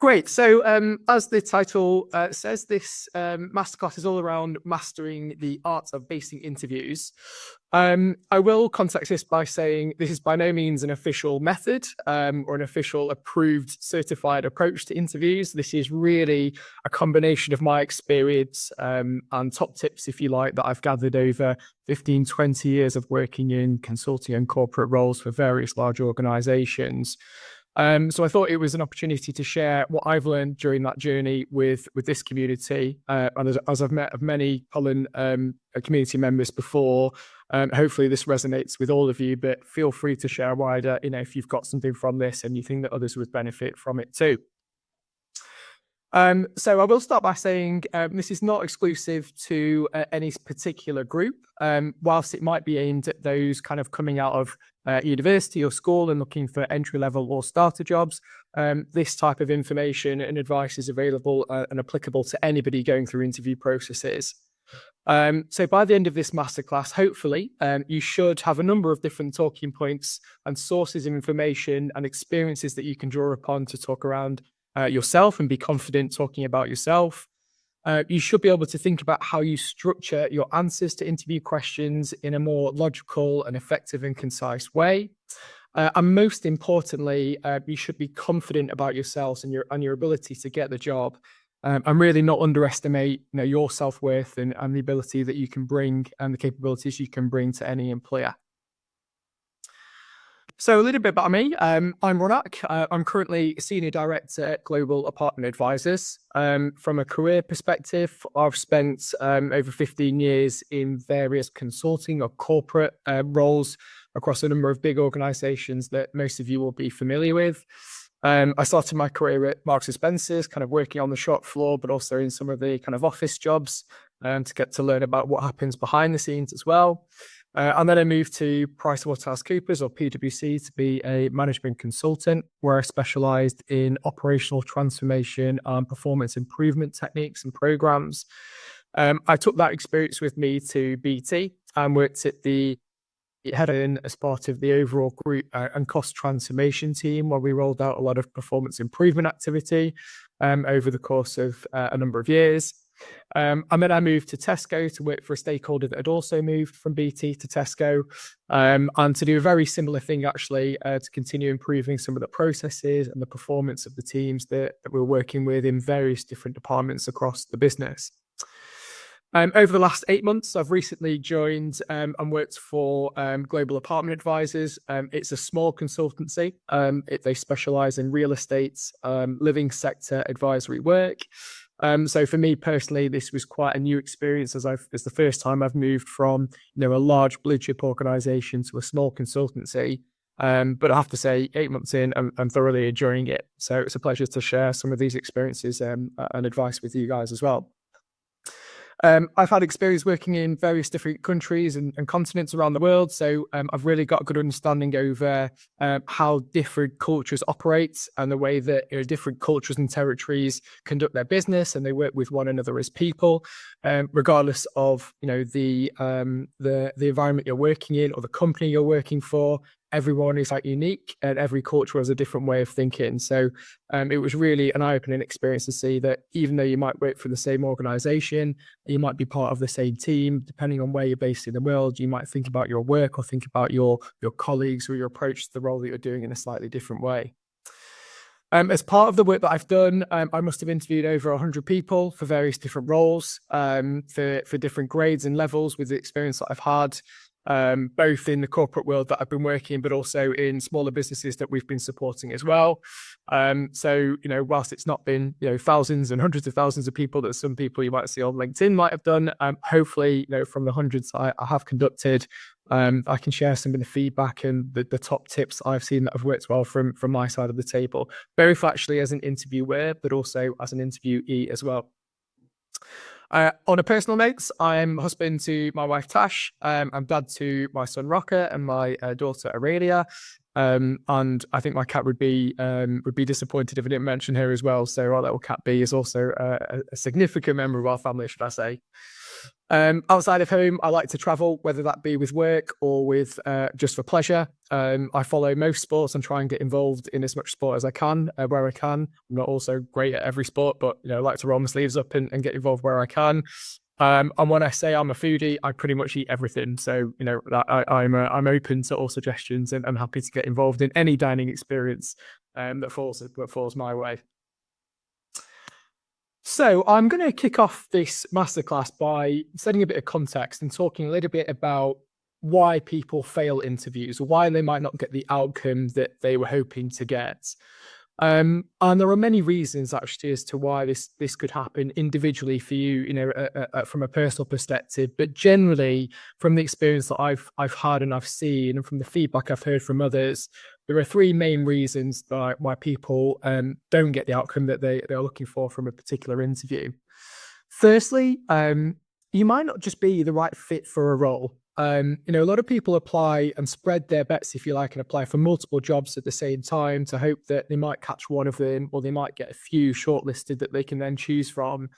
Great. So, as the title says, this masterclass is all around mastering the art of basing interviews. I will context this by saying this is by no means an official method or an official approved certified approach to interviews. This is really a combination of my experience and top tips, if you like, that I've gathered over 15, 20 years of working in consulting and corporate roles for various large organizations. So I thought it was an opportunity to share what I've learned during that journey with this community. And as I've met of many Pollen community members before, hopefully this resonates with all of you, but feel free to share wider, if you've got something from this and you think that others would benefit from it too. So I will start by saying this is not exclusive to any particular group. Whilst it might be aimed at those kind of coming out of university or school and looking for entry-level or starter jobs, this type of information and advice is available and applicable to anybody going through interview processes. So by the end of this masterclass, hopefully, you should have a number of different talking points and sources of information and experiences that you can draw upon to talk around yourself and be confident talking about yourself. You should be able to think about how you structure your answers to interview questions in a more logical and effective and concise way. And most importantly, you should be confident about yourselves and your ability to get the job. And really not underestimate your self-worth and the ability that you can bring and the capabilities you can bring to any employer. So a little bit about me. I'm Ronak. I'm currently Senior Director at Global Apartment Advisors. From a career perspective, I've spent over 15 years in various consulting or corporate roles across a number of big organizations that most of you will be familiar with. I started my career at Marks & Spencer's, kind of working on the shop floor, but also in some of the kind of office jobs to get to learn about what happens behind the scenes as well. And then I moved to PricewaterhouseCoopers or PwC to be a management consultant, where I specialized in operational transformation and performance improvement techniques and programs. I took that experience with me to BT and worked at the head in as part of the overall group and cost transformation team, where we rolled out a lot of performance improvement activity over the course of a number of years. And then I moved to Tesco to work for a stakeholder that had also moved from BT to Tesco, and to do a very similar thing, actually, to continue improving some of the processes and the performance of the teams that we're working with in various different departments across the business. Over the last 8 months, I've recently joined and worked for Global Apartment Advisors. It's a small consultancy. They specialize in real estate, living sector advisory work. So for me personally, this was quite a new experience as it's the first time I've moved from a large blue chip organization to a small consultancy. But I have to say, 8 months in, I'm thoroughly enjoying it. So it's a pleasure to share some of these experiences and advice with you guys as well. I've had experience working in various different countries and continents around the world. So I've really got a good understanding over how different cultures operate and the way that different cultures and territories conduct their business and they work with one another as people, regardless of the environment you're working in or the company you're working for. Everyone is unique and every culture has a different way of thinking. So it was really an eye-opening experience to see that even though you might work for the same organization, you might be part of the same team, depending on where you're based in the world, you might think about your work or think about your colleagues or your approach to the role that you're doing in a slightly different way. As part of the work that I've done, I must have interviewed over 100 people for various different roles, for different grades and levels with the experience that I've had. Both in the corporate world that I've been working, but also in smaller businesses that we've been supporting as well. So, whilst it's not been, thousands and hundreds of thousands of people that some people you might see on LinkedIn might have done, hopefully, from the hundreds I have conducted, I can share some of the feedback and the top tips I've seen that have worked well from my side of the table, both actually as an interviewer, but also as an interviewee as well. On a personal note, I'm husband to my wife Tash. I'm dad to my son Rocker and my daughter Aurelia. And I think my cat would be disappointed if I didn't mention her as well. So our little cat B is also a significant member of our family, should I say. Outside of home, I like to travel, whether that be with work or with just for pleasure. I follow most sports and try and get involved in as much sport as I can, where I can. I'm not also great at every sport, but I like to roll my sleeves up and get involved where I can. And when I say I'm a foodie, I pretty much eat everything. So I'm open to all suggestions, and I'm happy to get involved in any dining experience that falls my way. So I'm going to kick off this masterclass by setting a bit of context and talking a little bit about why people fail interviews, why they might not get the outcome that they were hoping to get. And there are many reasons actually as to why this could happen individually for you, from a personal perspective, but generally from the experience that I've had and I've seen, and from the feedback I've heard from others, there are three main reasons why people don't get the outcome that they're looking for from a particular interview. Firstly, you might not just be the right fit for a role. A lot of people apply and spread their bets, if you like, and apply for multiple jobs at the same time to hope that they might catch one of them, or they might get a few shortlisted that they can then choose from.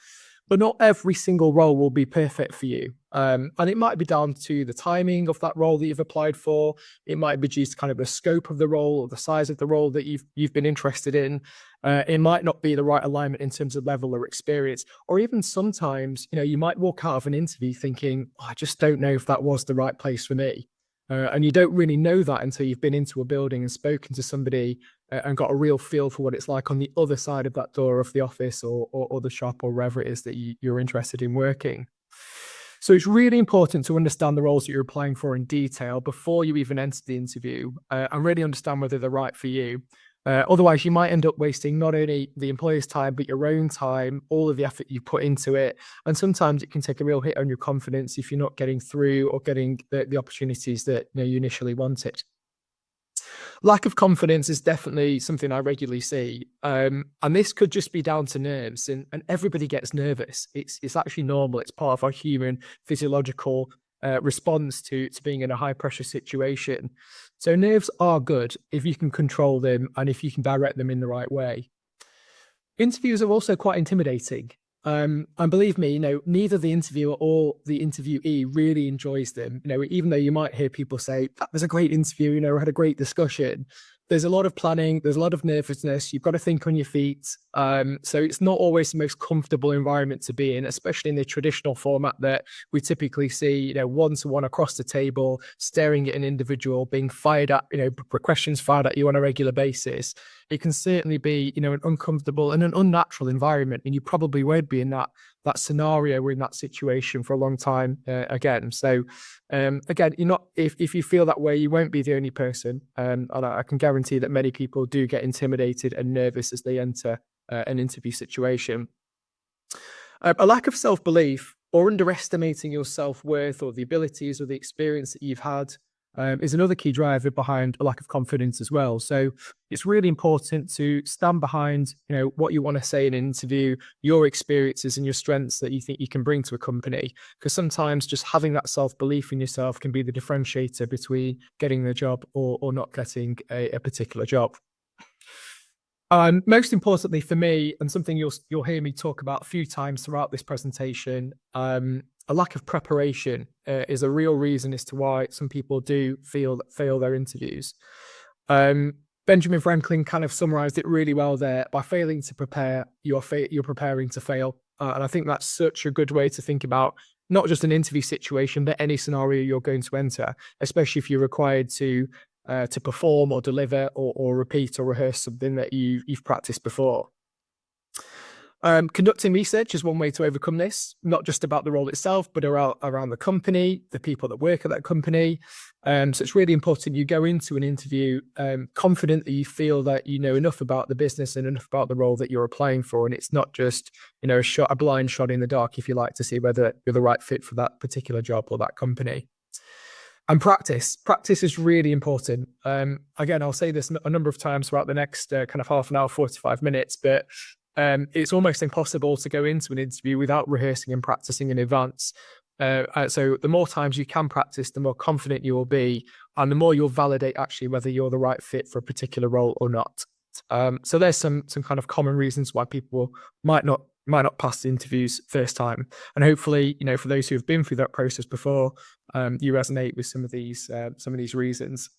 But not every single role will be perfect for you. And it might be down to the timing of that role that you've applied for. It might be due to kind of the scope of the role or the size of the role that you've been interested in. It might not be the right alignment in terms of level or experience, or even sometimes, you might walk out of an interview thinking, oh, I just don't know if that was the right place for me. And you don't really know that until you've been into a building and spoken to somebody and got a real feel for what it's like on the other side of that door of the office or the shop or wherever it is that you're interested in working. So it's really important to understand the roles that you're applying for in detail before you even enter the interview, and really understand whether they're right for you. Otherwise, you might end up wasting not only the employer's time, but your own time, all of the effort you put into it. And sometimes it can take a real hit on your confidence if you're not getting through or getting the opportunities that you initially wanted. Lack of confidence is definitely something I regularly see. And this could just be down to nerves, and everybody gets nervous. It's actually normal. It's part of our human physiological response to being in a high pressure situation. So nerves are good if you can control them and if you can direct them in the right way. Interviews are also quite intimidating. And believe me, neither the interviewer or the interviewee really enjoys them. Even though you might hear people say, that was a great interview, we had a great discussion. There's a lot of planning, there's a lot of nervousness, you've got to think on your feet. So it's not always the most comfortable environment to be in, especially in the traditional format that we typically see, one-to-one across the table, staring at an individual, being fired at, questions fired at you on a regular basis. It can certainly be, an uncomfortable and an unnatural environment, and you probably won't be in that scenario or in that situation for a long time again. So again, you're not, if you feel that way, you won't be the only person. And I can guarantee that many people do get intimidated and nervous as they enter an interview situation. A lack of self-belief or underestimating your self-worth or the abilities or the experience that you've had is another key driver behind a lack of confidence as well. So it's really important to stand behind, what you want to say in an interview, your experiences and your strengths that you think you can bring to a company. Because sometimes just having that self-belief in yourself can be the differentiator between getting the job or not getting a particular job. Most importantly for me, and something you'll hear me talk about a few times throughout this presentation, a lack of preparation is a real reason as to why some people do fail their interviews. Benjamin Franklin kind of summarized it really well there. By failing to prepare, you're preparing to fail. And I think that's such a good way to think about not just an interview situation, but any scenario you're going to enter, especially if you're required to perform or deliver or repeat or rehearse something that you've practiced before. Conducting research is one way to overcome this, not just about the role itself, but around the company, the people that work at that company. So it's really important you go into an interview confident that you feel that you know enough about the business and enough about the role that you're applying for. And it's not just, a blind shot in the dark, if you like, to see whether you're the right fit for that particular job or that company. And practice is really important. Again, I'll say this a number of times throughout the next kind of half an hour, 45 minutes, but it's almost impossible to go into an interview without rehearsing and practicing in advance. So the more times you can practice, the more confident you will be, and the more you'll validate actually whether you're the right fit for a particular role or not. So there's some kind of common reasons why people might not You might not pass the interviews first time. And hopefully, for those who have been through that process before, you resonate with some of these reasons.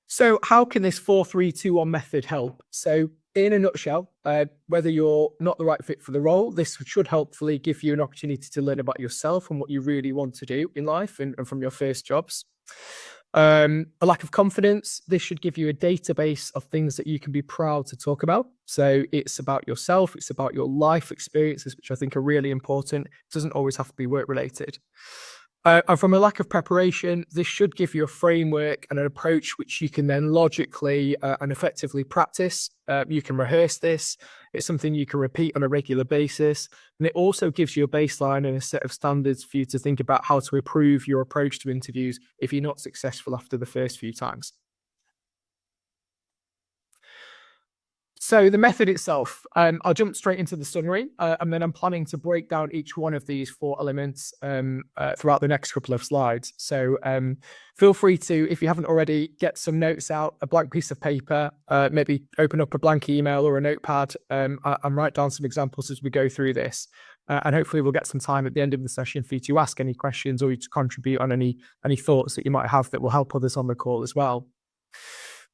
So how can this 4-3-2-1 method help? So in a nutshell, whether you're not the right fit for the role, this should hopefully give you an opportunity to learn about yourself and what you really want to do in life and from your first jobs. A lack of confidence, this should give you a database of things that you can be proud to talk about. So it's about yourself, it's about your life experiences, which I think are really important. It doesn't always have to be work related. And from a lack of preparation, this should give you a framework and an approach which you can then logically and effectively practice. You can rehearse this. It's something you can repeat on a regular basis. And it also gives you a baseline and a set of standards for you to think about how to improve your approach to interviews if you're not successful after the first few times. So the method itself, I'll jump straight into the summary, and then I'm planning to break down each one of these 4 elements throughout the next couple of slides. So feel free to, if you haven't already, get some notes out, a blank piece of paper, maybe open up a blank email or a notepad, and write down some examples as we go through this. And hopefully we'll get some time at the end of the session for you to ask any questions or you to contribute on any thoughts that you might have that will help others on the call as well.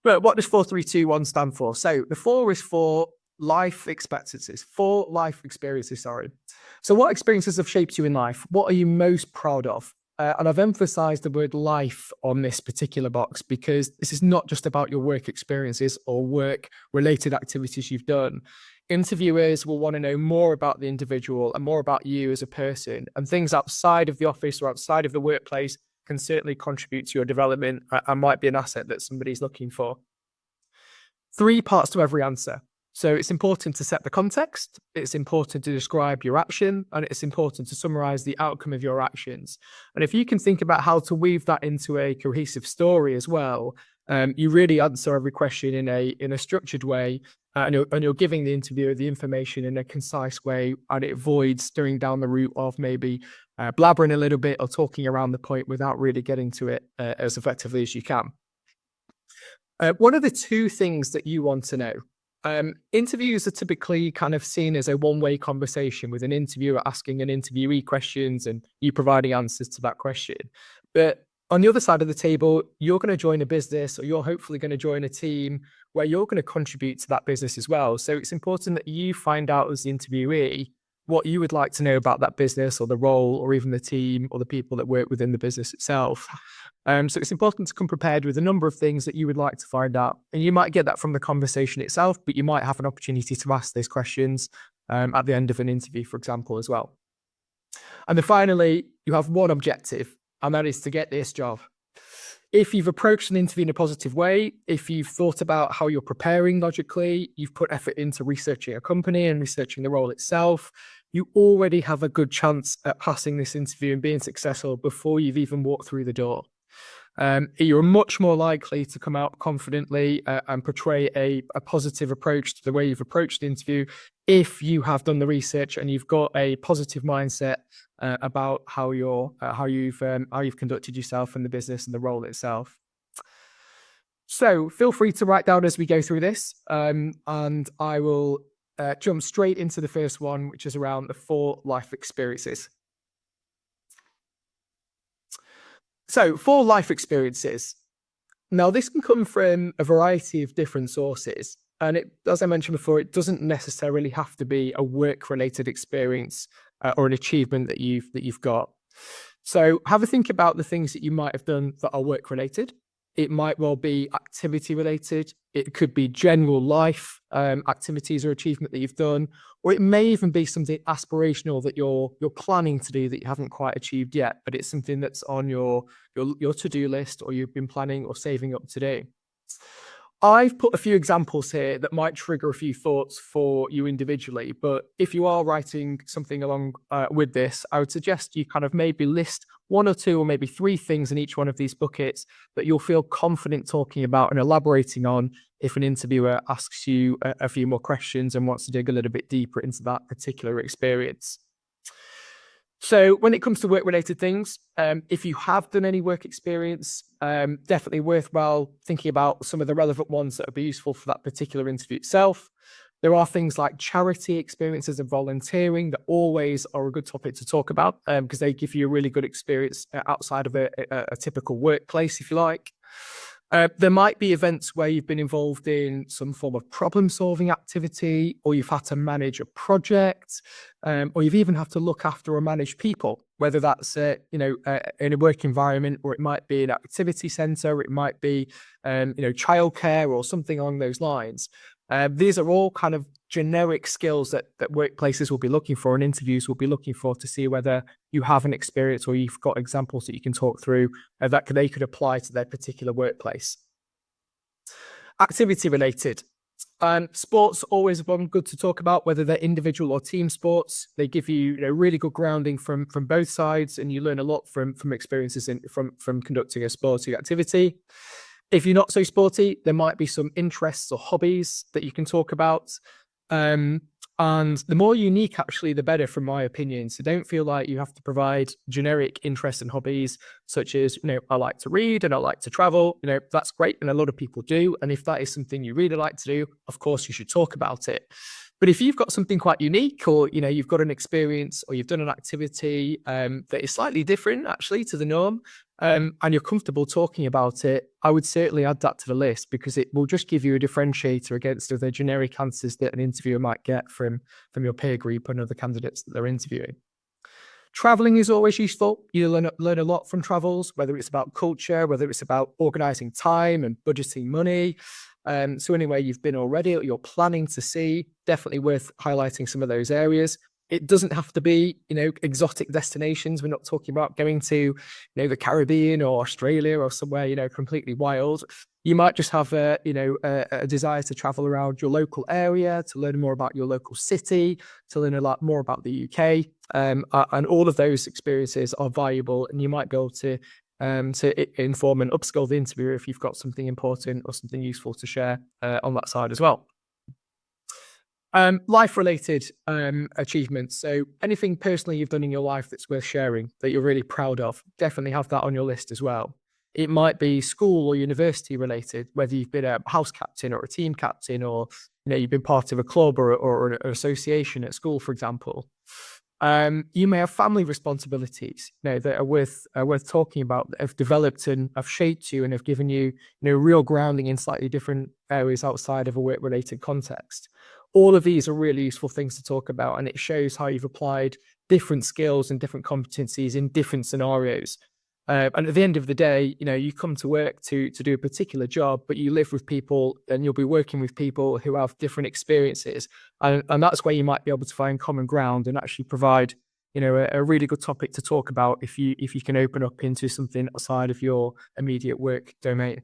But what does 4-3-2-1 stand for? So the 4 is for life experiences, sorry. So what experiences have shaped you in life? What are you most proud of? And I've emphasized the word life on this particular box because this is not just about your work experiences or work related activities you've done. Interviewers will want to know more about the individual and more about you as a person, and things outside of the office or outside of the workplace can certainly contribute to your development and might be an asset that somebody's looking for. 3 parts to every answer. So it's important to set the context, it's important to describe your action, and it's important to summarize the outcome of your actions. And if you can think about how to weave that into a cohesive story as well, you really answer every question in a structured way, and you're giving the interviewer the information in a concise way, and it avoids steering down the route of maybe blabbering a little bit or talking around the point without really getting to it as effectively as you can. One of the 2 things that you want to know. Interviews are typically kind of seen as a one-way conversation with an interviewer asking an interviewee questions and you providing answers to that question. But on the other side of the table, you're going to join a business or you're hopefully going to join a team where you're going to contribute to that business as well. So it's important that you find out as the interviewee what you would like to know about that business or the role or even the team or the people that work within the business itself. So it's important to come prepared with a number of things that you would like to find out. And you might get that from the conversation itself, but you might have an opportunity to ask those questions at the end of an interview, for example, as well. And then finally, you have one objective, and that is to get this job. If you've approached an interview in a positive way, if you've thought about how you're preparing logically, you've put effort into researching a company and researching the role itself, you already have a good chance at passing this interview and being successful before you've even walked through the door. You're much more likely to come out confidently and portray a positive approach to the way you've approached the interview if you have done the research and you've got a positive mindset about how you've conducted yourself in the business and the role itself. So feel free to write down as we go through this, and I will jump straight into the first one, which is around the 4 life experiences. So 4 life experiences. Now, this can come from a variety of different sources. And as I mentioned before, it doesn't necessarily have to be a work-related experience or an achievement that you've got. So have a think about the things that you might have done that are work-related. It might well be activity related. It could be general life activities or achievement that you've done, or it may even be something aspirational that you're planning to do that you haven't quite achieved yet, but it's something that's on your to-do list or you've been planning or saving up to do. I've put a few examples here that might trigger a few thoughts for you individually, but if you are writing something along with this, I would suggest you kind of maybe list 1 or 2 or maybe 3 things in each one of these buckets that you'll feel confident talking about and elaborating on if an interviewer asks you a few more questions and wants to dig a little bit deeper into that particular experience. So when it comes to work-related things, if you have done any work experience, definitely worthwhile thinking about some of the relevant ones that would be useful for that particular interview itself. There are things like charity experiences and volunteering that always are a good topic to talk about, because they give you a really good experience outside of a typical workplace, if you like. There might be events where you've been involved in some form of problem-solving activity, or you've had to manage a project, or you've even had to look after or manage people, whether that's in a work environment, or it might be an activity centre, it might be childcare or something along those lines. These are all kind of generic skills that workplaces will be looking for and interviews will be looking for to see whether you have an experience or you've got examples that you can talk through that they could apply to their particular workplace. Activity related. Sports always one good to talk about, whether they're individual or team sports. They give you, really good grounding from both sides, and you learn a lot from experiences from conducting a sporting activity. If you're not so sporty, there might be some interests or hobbies that you can talk about. And the more unique, actually, the better, from my opinion. So don't feel like you have to provide generic interests and hobbies, such as, I like to read and I like to travel. That's great. And a lot of people do. And if that is something you really like to do, of course, you should talk about it. But if you've got something quite unique, or, you've got an experience or you've done an activity that is slightly different, actually, to the norm, and you're comfortable talking about it, I would certainly add that to the list, because it will just give you a differentiator against the generic answers that an interviewer might get from your peer group and other candidates that they're interviewing. Traveling is always useful. You learn a lot from travels, whether it's about culture, whether it's about organizing time and budgeting money. So anywhere you've been already or you're planning to see, definitely worth highlighting some of those areas. It doesn't have to be, exotic destinations. We're not talking about going to, the Caribbean or Australia or somewhere, completely wild. You might just have a desire to travel around your local area, to learn more about your local city, to learn a lot more about the UK. And all of those experiences are valuable, and you might be able to inform and upskill the interviewer if you've got something important or something useful to share on that side as well. Life-related achievements. So anything personally you've done in your life that's worth sharing, that you're really proud of, definitely have that on your list as well. It might be school or university related, whether you've been a house captain or a team captain, or you've been part of a club or an association at school, for example. You may have family responsibilities, that are worth talking about, that have developed and have shaped you and have given you, real grounding in slightly different areas outside of a work-related context. All of these are really useful things to talk about, and it shows how you've applied different skills and different competencies in different scenarios. And at the end of the day, you come to work to do a particular job, but you live with people and you'll be working with people who have different experiences. And that's where you might be able to find common ground and actually provide, a really good topic to talk about if you can open up into something outside of your immediate work domain.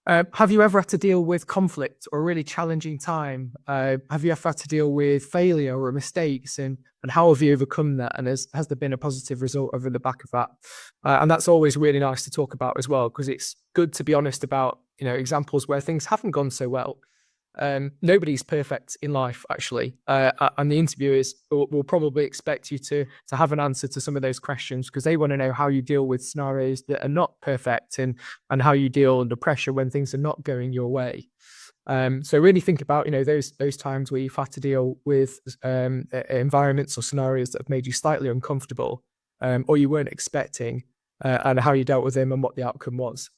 Have you ever had to deal with conflict or a really challenging time? Have you ever had to deal with failure or mistakes, and how have you overcome that? And has there been a positive result over the back of that? And that's always really nice to talk about as well, because it's good to be honest about, examples where things haven't gone so well. Nobody's perfect in life, actually, and the interviewers will probably expect you to have an answer to some of those questions, because they want to know how you deal with scenarios that are not perfect, and how you deal under pressure when things are not going your way. So really think about, those times where you've had to deal with environments or scenarios that have made you slightly uncomfortable, or you weren't expecting, and how you dealt with them and what the outcome was.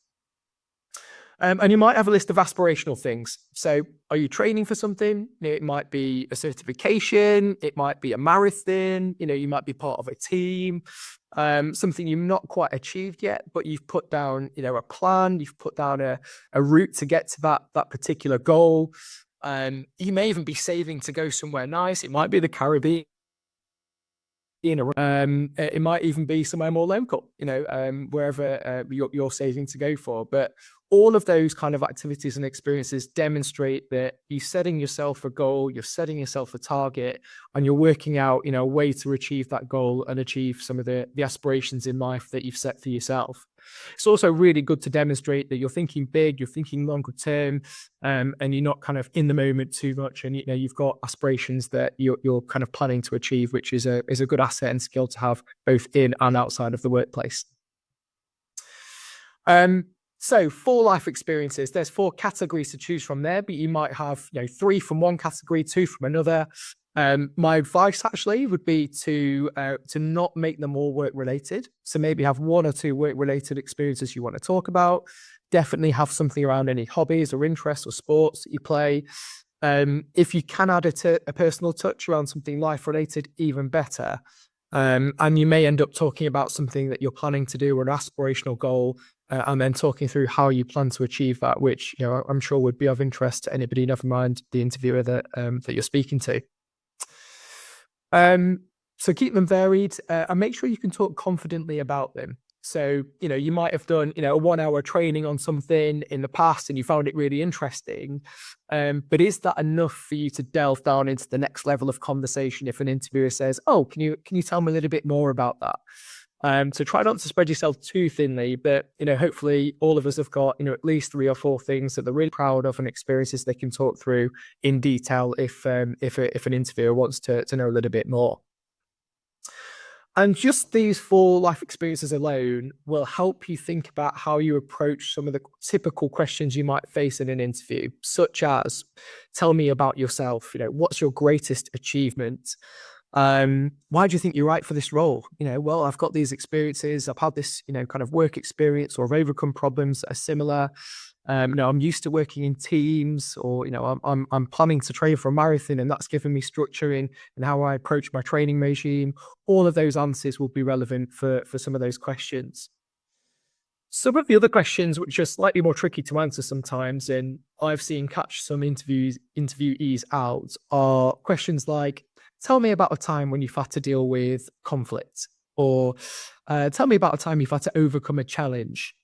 And you might have a list of aspirational things. So are you training for something? It might be a certification. It might be a marathon. You might be part of a team. Something you've not quite achieved yet, but you've put down, a plan. You've put down a route to get to that particular goal. You may even be saving to go somewhere nice. It might be the Caribbean. It might even be somewhere more local, wherever you're saving to go for. But all of those kind of activities and experiences demonstrate that you're setting yourself a goal, you're setting yourself a target, and you're working out, a way to achieve that goal and achieve some of the aspirations in life that you've set for yourself. It's also really good to demonstrate that you're thinking big, you're thinking longer term, and you're not kind of in the moment too much. And you've got aspirations that you're kind of planning to achieve, which is a good asset and skill to have both in and outside of the workplace. So 4 life experiences, there's 4 categories to choose from there, but you might have, 3 from one category, 2 from another. My advice actually would be to not make them all work related. So maybe have 1 or 2 work related experiences you want to talk about. Definitely have something around any hobbies or interests or sports that you play. If you can add a personal touch around something life related, even better. And you may end up talking about something that you're planning to do or an aspirational goal, and then talking through how you plan to achieve that, which I'm sure would be of interest to anybody, never mind the interviewer that you're speaking to. So keep them varied, and make sure you can talk confidently about them. So, you might have done, a 1-hour training on something in the past and you found it really interesting. But is that enough for you to delve down into the next level of conversation if an interviewer says, oh, can you tell me a little bit more about that? So try not to spread yourself too thinly, but, hopefully all of us have got, at least 3 or 4 things that they're really proud of and experiences they can talk through in detail if an interviewer wants to know a little bit more. And just these 4 life experiences alone will help you think about how you approach some of the typical questions you might face in an interview, such as, tell me about yourself. What's your greatest achievement? Why do you think you're right for this role? Well, I've got these experiences. I've had this, kind of work experience, or I've overcome problems that are similar. I'm used to working in teams, or I'm planning to train for a marathon, and that's given me structure in how I approach my training regime. All of those answers will be relevant for some of those questions. Some of the other questions, which are slightly more tricky to answer sometimes, and I've seen catch some interviewees out, are questions like, tell me about a time when you've had to deal with conflict, or tell me about a time you've had to overcome a challenge.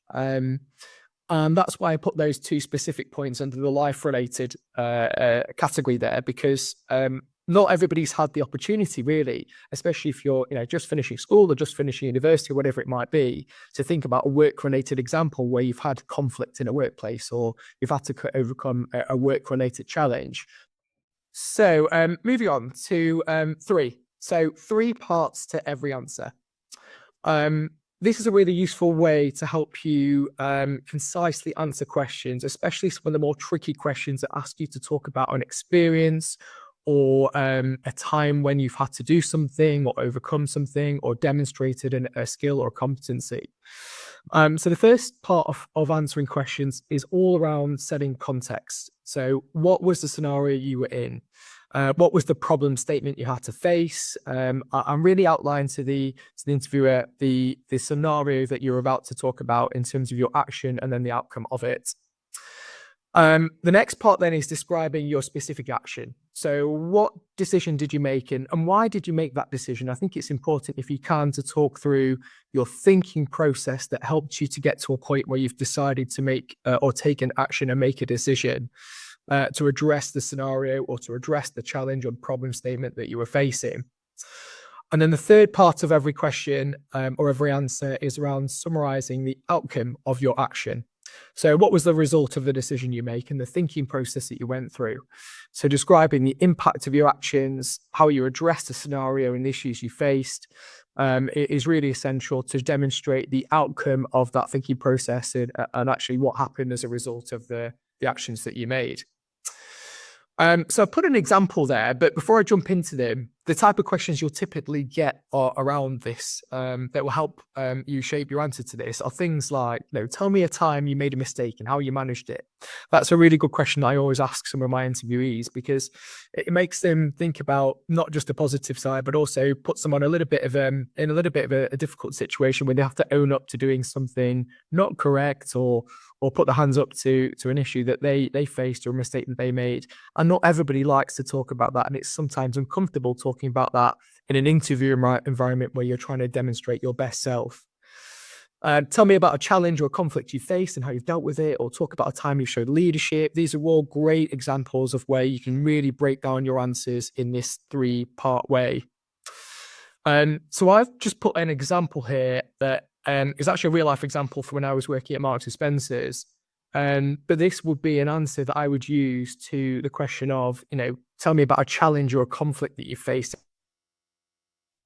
And that's why I put those 2 specific points under the life-related category there, because not everybody's had the opportunity, really, especially if you're just finishing school or just finishing university or whatever it might be, to think about a work-related example where you've had conflict in a workplace or you've had to overcome a work-related challenge. So moving on to 3. So 3 parts to every answer. This is a really useful way to help you concisely answer questions, especially some of the more tricky questions that ask you to talk about an experience or a time when you've had to do something or overcome something or demonstrated a skill or competency. So the first part of answering questions is all around setting context. So what was the scenario you were in? What was the problem statement you had to face? And really outline to the interviewer the scenario that you're about to talk about in terms of your action and then the outcome of it. The next part then is describing your specific action. So what decision did you make and why did you make that decision? I think it's important, if you can, to talk through your thinking process that helped you to get to a point where you've decided to make or take an action and make a decision to address the scenario or to address the challenge or problem statement that you were facing. And then the third part of every question or every answer is around summarizing the outcome of your action. So what was the result of the decision you make and the thinking process that you went through? So describing the impact of your actions, how you addressed the scenario and the issues you faced, it is really essential to demonstrate the outcome of that thinking process and actually what happened as a result of the actions that you made. So I put an example there, but before I jump into them, the type of questions you'll typically get are around this that will help you shape your answer to this are things like, tell me a time you made a mistake and how you managed it. That's a really good question I always ask some of my interviewees, because it makes them think about not just the positive side, but also puts them on a little bit of in a little bit of a difficult situation where they have to own up to doing something not correct or put their hands up to an issue that they faced or a mistake that they made. And not everybody likes to talk about that. And it's sometimes uncomfortable talking about that in an interview environment where you're trying to demonstrate your best self. Tell me about a challenge or a conflict you faced and how you've dealt with it, or talk about a time you showed leadership. These are all great examples of where you can really break down your answers in this 3-part way. So I've just put an example here that is actually a real life example from when I was working at Marks and Spencer's. But this would be an answer that I would use to the question of, tell me about a challenge or a conflict that you faced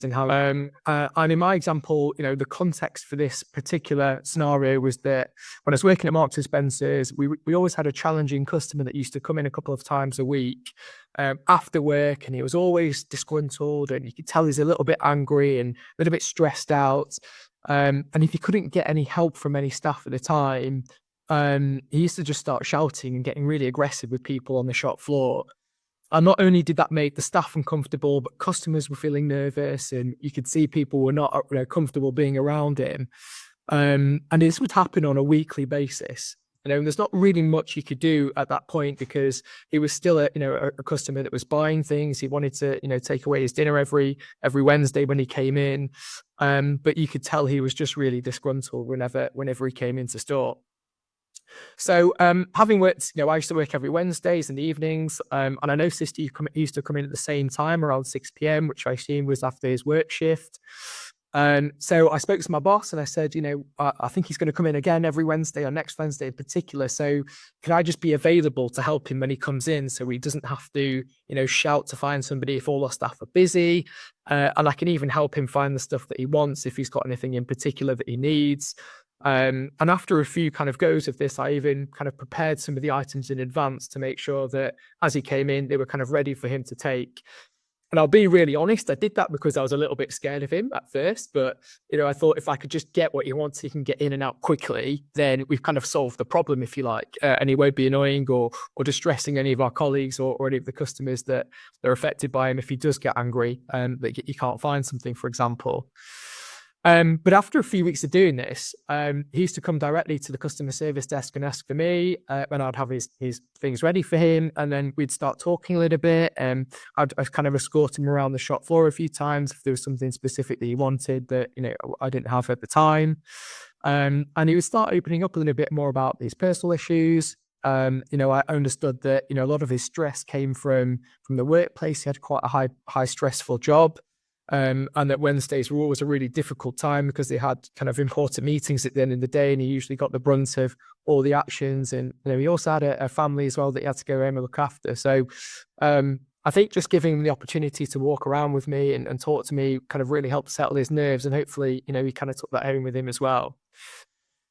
and how and in my example, the context for this particular scenario was that when I was working at Marks and Spencer's, we always had a challenging customer that used to come in a couple of times a week after work, and he was always disgruntled, and you could tell he's a little bit angry and a little bit stressed out. And if he couldn't get any help from any staff at the time, he used to just start shouting and getting really aggressive with people on the shop floor. And not only did that make the staff uncomfortable, but customers were feeling nervous, and you could see people were not comfortable being around him. And this would happen on a weekly basis. And there's not really much you could do at that point because he was still a customer that was buying things. He wanted to take away his dinner every Wednesday when he came in. But you could tell he was just really disgruntled whenever he came into store. So having worked, I used to work every Wednesdays in the evenings, and I noticed he used to come in at the same time around 6 p.m, which I assumed was after his work shift. So I spoke to my boss and I said, I think he's going to come in again every Wednesday or next Wednesday in particular. So can I just be available to help him when he comes in so he doesn't have to, shout to find somebody if all our staff are busy? And I can even help him find the stuff that he wants if he's got anything in particular that he needs. And after a few kind of goes of this, I even kind of prepared some of the items in advance to make sure that as he came in, they were kind of ready for him to take. And I'll be really honest, I did that because I was a little bit scared of him at first. But, I thought if I could just get what he wants, he can get in and out quickly, then we've kind of solved the problem, if you like. And he won't be annoying or distressing any of our colleagues or any of the customers that are affected by him if he does get angry that he can't find something, for example. But after a few weeks of doing this, he used to come directly to the customer service desk and ask for me when I'd have his things ready for him. And then we'd start talking a little bit. I'd kind of escort him around the shop floor a few times if there was something specific that he wanted that, I didn't have at the time. And he would start opening up a little bit more about these personal issues. I understood that, a lot of his stress came from the workplace. He had quite a high stressful job. And that Wednesdays were always a really difficult time because they had kind of important meetings at the end of the day, and he usually got the brunt of all the actions. And he also had a family as well that he had to go home and look after. So I think just giving him the opportunity to walk around with me and talk to me kind of really helped settle his nerves, and hopefully he kind of took that home with him as well.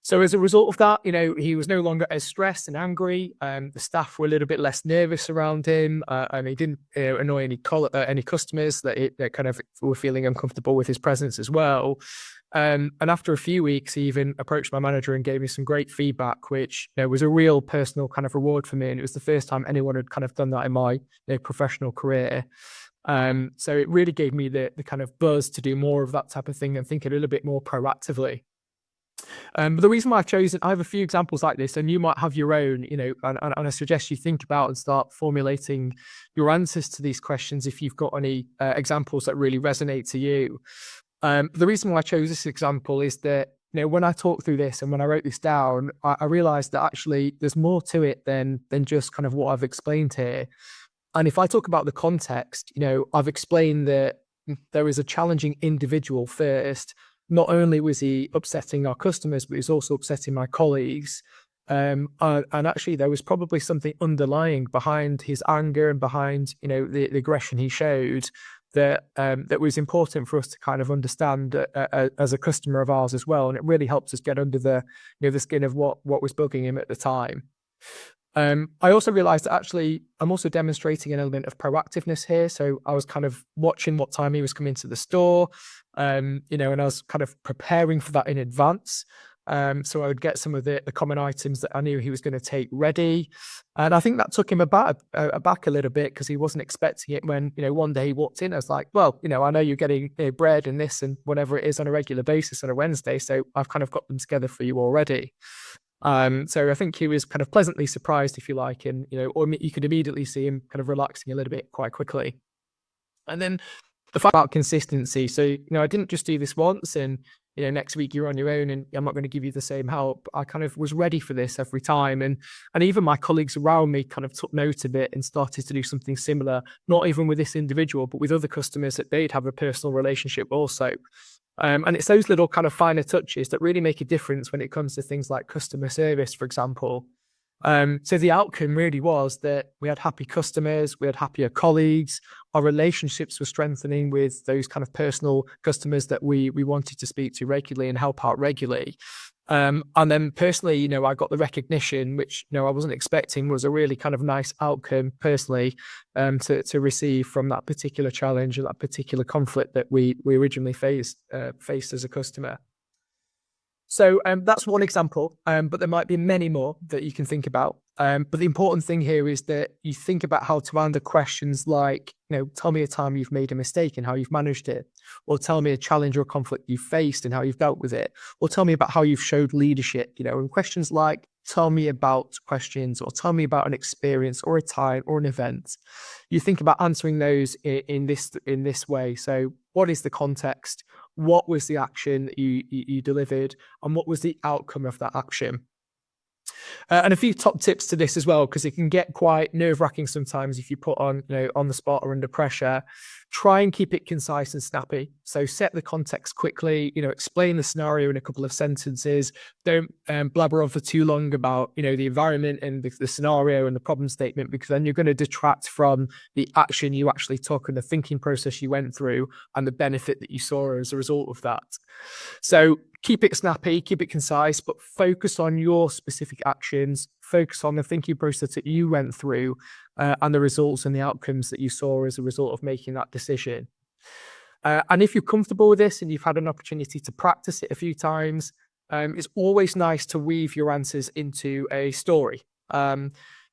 So as a result of that, he was no longer as stressed and angry. The staff were a little bit less nervous around him, and he didn't annoy any customers that kind of were feeling uncomfortable with his presence as well. And after a few weeks, he even approached my manager and gave me some great feedback, which was a real personal kind of reward for me. And it was the first time anyone had kind of done that in my professional career. So it really gave me the kind of buzz to do more of that type of thing and think a little bit more proactively. But the reason why I've chosen, I have a few examples like this, and you might have your own, and I suggest you think about and start formulating your answers to these questions if you've got any examples that really resonate to you. The reason why I chose this example is that, when I talked through this and when I wrote this down, I realized that actually there's more to it than just kind of what I've explained here. And if I talk about the context, I've explained that there is a challenging individual first. Not only was he upsetting our customers, but he was also upsetting my colleagues. And actually, there was probably something underlying behind his anger and behind, the aggression he showed that was important for us to kind of understand as a customer of ours as well. And it really helps us get under the skin of what was bugging him at the time. I also realized that actually I'm also demonstrating an element of proactiveness here. So I was kind of watching what time he was coming to the store, and I was kind of preparing for that in advance. So I would get some of the common items that I knew he was going to take ready. And I think that took him aback a little bit because he wasn't expecting it when, one day he walked in. I was like, well, I know you're getting bread and this and whatever it is on a regular basis on a Wednesday. So I've kind of got them together for you already. So I think he was kind of pleasantly surprised, if you like, and, or you could immediately see him kind of relaxing a little bit quite quickly. And then the fact about consistency. So, I didn't just do this once and, next week you're on your own and I'm not going to give you the same help. I kind of was ready for this every time. And even my colleagues around me kind of took note of it and started to do something similar, not even with this individual, but with other customers that they'd have a personal relationship also. And it's those little kind of finer touches that really make a difference when it comes to things like customer service, for example. So the outcome really was that we had happy customers, we had happier colleagues, our relationships were strengthening with those kind of personal customers that we wanted to speak to regularly and help out regularly. And then personally, I got the recognition, which, I wasn't expecting, was a really kind of nice outcome personally, to receive from that particular challenge or that particular conflict that we originally faced as a customer. So that's one example, but there might be many more that you can think about. But the important thing here is that you think about how to answer questions like, tell me a time you've made a mistake and how you've managed it, or tell me a challenge or conflict you've faced and how you've dealt with it, or tell me about how you've showed leadership, and questions like, tell me about questions, or tell me about an experience or a time or an event. You think about answering those in this way. So what is the context? What was the action that you delivered, and what was the outcome of that action? And a few top tips to this as well, because it can get quite nerve-wracking sometimes if you put on, on the spot or under pressure. Try and keep it concise and snappy. So set the context quickly, explain the scenario in a couple of sentences. Don't blabber on for too long about, the environment and the scenario and the problem statement, because then you're going to detract from the action you actually took and the thinking process you went through and the benefit that you saw as a result of that. So keep it snappy, keep it concise, but focus on your specific actions, focus on the thinking process that you went through, and the results and the outcomes that you saw as a result of making that decision. And if you're comfortable with this and you've had an opportunity to practice it a few times, it's always nice to weave your answers into a story.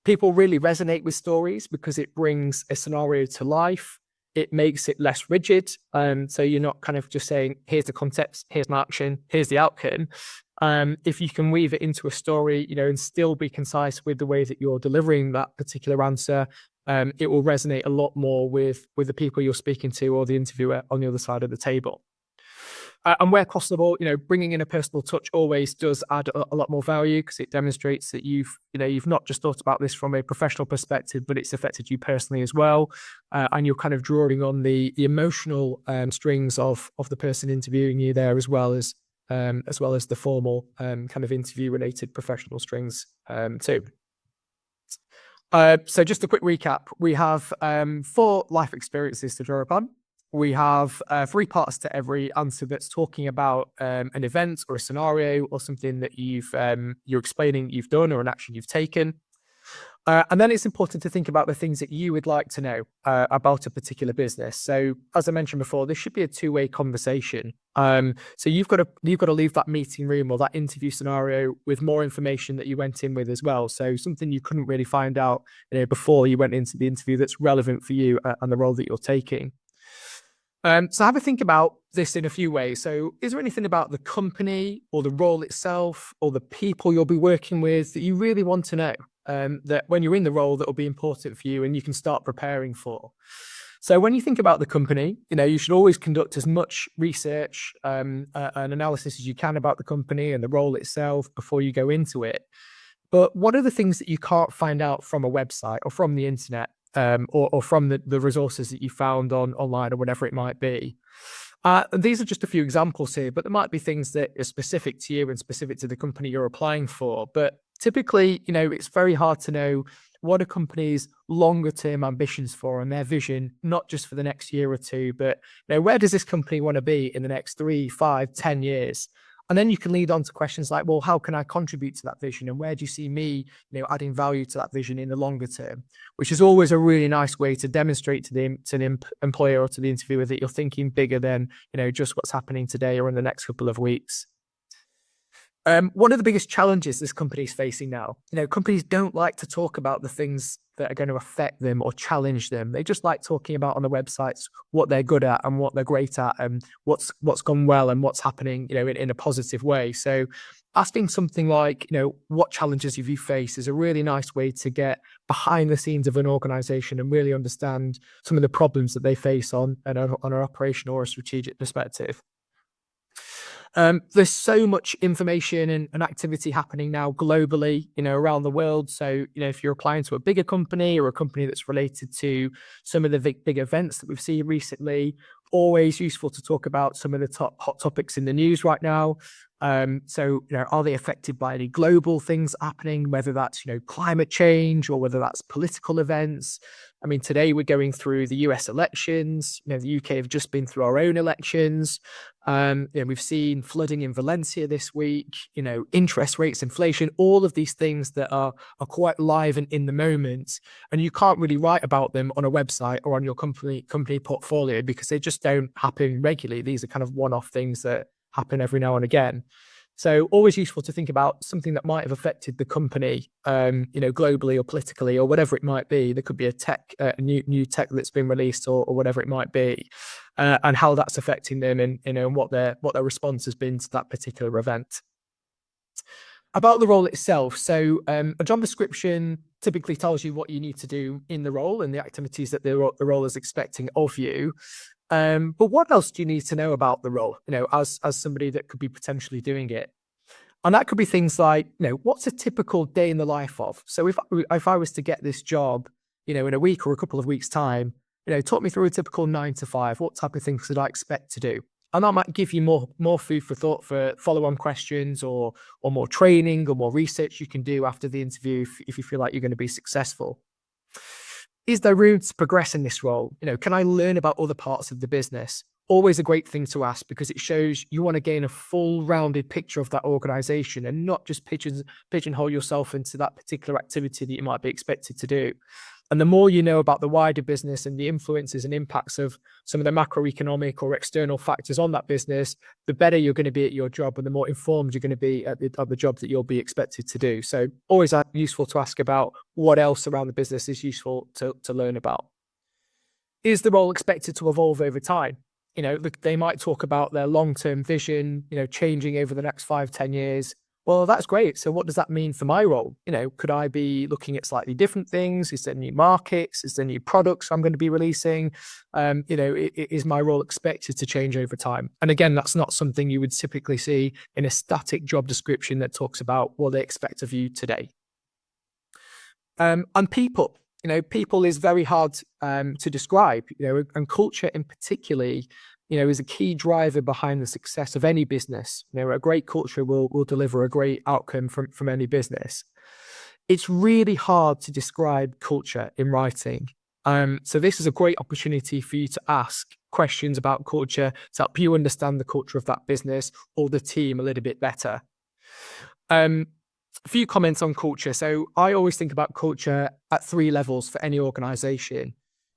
People really resonate with stories because it brings a scenario to life. It makes it less rigid. So you're not kind of just saying, here's the context, here's my action, here's the outcome. If you can weave it into a story, and still be concise with the way that you're delivering that particular answer, it will resonate a lot more with the people you're speaking to or the interviewer on the other side of the table. And where possible, bringing in a personal touch always does add a lot more value, because it demonstrates that you've not just thought about this from a professional perspective, but it's affected you personally as well. And you're kind of drawing on the emotional strings of the person interviewing you there, as well as the formal kind of interview related professional strings too. So just a quick recap. We have 4 life experiences to draw upon. We have 3 parts to every answer that's talking about an event or a scenario or something that you're explaining you've done or an action you've taken. And then it's important to think about the things that you would like to know about a particular business. So as I mentioned before, this should be a two-way conversation. So you've got to leave that meeting room or that interview scenario with more information that you went in with as well. So something you couldn't really find out before you went into the interview that's relevant for you and the role that you're taking. So have a think about this in a few ways. So is there anything about the company or the role itself or the people you'll be working with that you really want to know, that when you're in the role that will be important for you and you can start preparing for? So when you think about the company, you should always conduct as much research and analysis as you can about the company and the role itself before you go into it. But what are the things that you can't find out from a website or from the internet? Or from the resources that you found online or whatever it might be. These are just a few examples here, but there might be things that are specific to you and specific to the company you're applying for. But typically, it's very hard to know what a company's longer term ambitions for and their vision, not just for the next year or two, but where does this company want to be in the next 3, 5, 10 years? And then you can lead on to questions like, well, how can I contribute to that vision? And where do you see me, adding value to that vision in the longer term? Which is always a really nice way to demonstrate to the employer or to the interviewer that you're thinking bigger than, just what's happening today or in the next couple of weeks. One of the biggest challenges this company is facing now, companies don't like to talk about the things that are going to affect them or challenge them. They just like talking about on the websites what they're good at and what they're great at and what's gone well and what's happening, in a positive way. So asking something like, what challenges have you faced is a really nice way to get behind the scenes of an organization and really understand some of the problems that they face on an operational or a strategic perspective. There's so much information and activity happening now globally, around the world. So, if you're applying to a bigger company or a company that's related to some of the big events that we've seen recently, Always useful to talk about some of the top hot topics in the news right now. So, are they affected by any global things happening, whether that's, climate change or whether that's political events? I mean, today we're going through the US elections. The UK have just been through our own elections. We've seen flooding in Valencia this week, interest rates, inflation, all of these things that are quite live and in the moment. And you can't really write about them on a website or on your company portfolio because they just don't happen regularly. These are kind of one-off things that happen every now and again. So always useful to think about something that might have affected the company, globally or politically or whatever it might be. There could be a new tech that's been released or whatever it might be, and how that's affecting them and what their response has been to that particular event. About the role itself, so a job description typically tells you what you need to do in the role and the activities that the role is expecting of you. But what else do you need to know about the role, as somebody that could be potentially doing it? And that could be things like, what's a typical day in the life of? So if I was to get this job, in a week or a couple of weeks' time, talk me through a typical 9 to 5. What type of things could I expect to do? And that might give you more food for thought for follow-on questions or more training or more research you can do after the interview if you feel like you're going to be successful. Is there room to progress in this role? Can I learn about other parts of the business? Always a great thing to ask because it shows you want to gain a full rounded picture of that organization and not just pigeonhole yourself into that particular activity that you might be expected to do. And the more you know about the wider business and the influences and impacts of some of the macroeconomic or external factors on that business, the better you're going to be at your job and the more informed you're going to be at the job that you'll be expected to do. So always useful to ask about what else around the business is useful to learn about. Is the role expected to evolve over time? They might talk about their long-term vision, changing over the next 5-10 years. Well, that's great. So what does that mean for my role? Could I be looking at slightly different things? Is there new markets? Is there new products I'm going to be releasing? Is my role expected to change over time? And again, that's not something you would typically see in a static job description that talks about what they expect of you today. And people, people is very hard to describe, and culture in particular, is a key driver behind the success of any business. A great culture will deliver a great outcome from any business. It's really hard to describe culture in writing. So this is a great opportunity for you to ask questions about culture to help you understand the culture of that business or the team a little bit better. A few comments on culture. So I always think about culture at 3 levels for any organization.